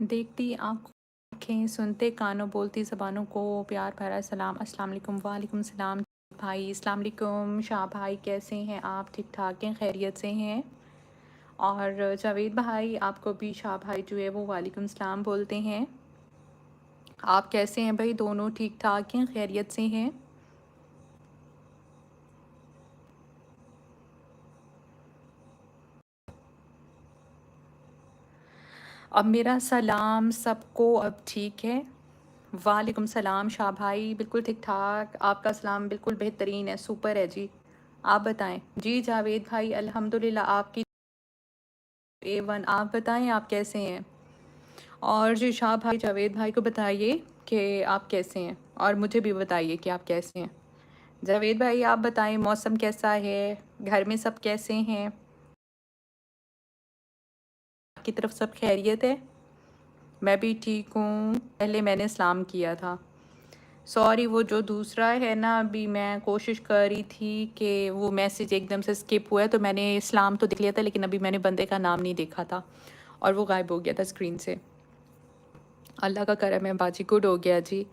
دیکھتی آنکھیں، سنتے کانوں، بولتی زبانوں کو پیار بھرا سلام۔ السلام علیکم۔ وعلیکم السلام بھائی، السلام علیکم شاہ بھائی، کیسے ہیں آپ؟ ٹھیک ٹھاک ہیں؟ خیریت سے ہیں؟ اور جاوید بھائی، آپ کو بھی شاہ بھائی جو ہے وہ وعلیکم السلام بولتے ہیں۔ آپ کیسے ہیں بھائی؟ دونوں ٹھیک ٹھاک ہیں؟ خیریت سے ہیں؟ اب میرا سلام سب کو اب ٹھیک ہے؟ وعلیکم السلام شاہ بھائی، بالکل ٹھیک ٹھاک، آپ کا سلام بالکل بہترین ہے، سپر ہے جی۔ آپ بتائیں جی جاوید بھائی، الحمدللہ آپ کی A1۔ آپ بتائیں آپ کیسے ہیں؟ اور جی شاہ بھائی، جاوید بھائی کو بتائیے کہ آپ کیسے ہیں، اور مجھے بھی بتائیے کہ آپ کیسے ہیں۔ جاوید بھائی آپ بتائیں موسم کیسا ہے، گھر میں سب کیسے ہیں، آپ کی طرف سب خیریت ہے؟ میں بھی ٹھیک ہوں۔ پہلے میں نے سلام کیا تھا، سوری وہ جو دوسرا ہے نا، ابھی میں کوشش کر رہی تھی کہ وہ میسیج ایک دم سے اسکپ ہوا ہے، تو میں نے اسلام تو دیکھ لیا تھا، لیکن ابھی میں نے بندے کا نام نہیں دیکھا تھا اور وہ غائب ہو گیا تھا اسکرین سے۔ اللہ کا کرم ہے باجی، گڈ ہو گیا جی۔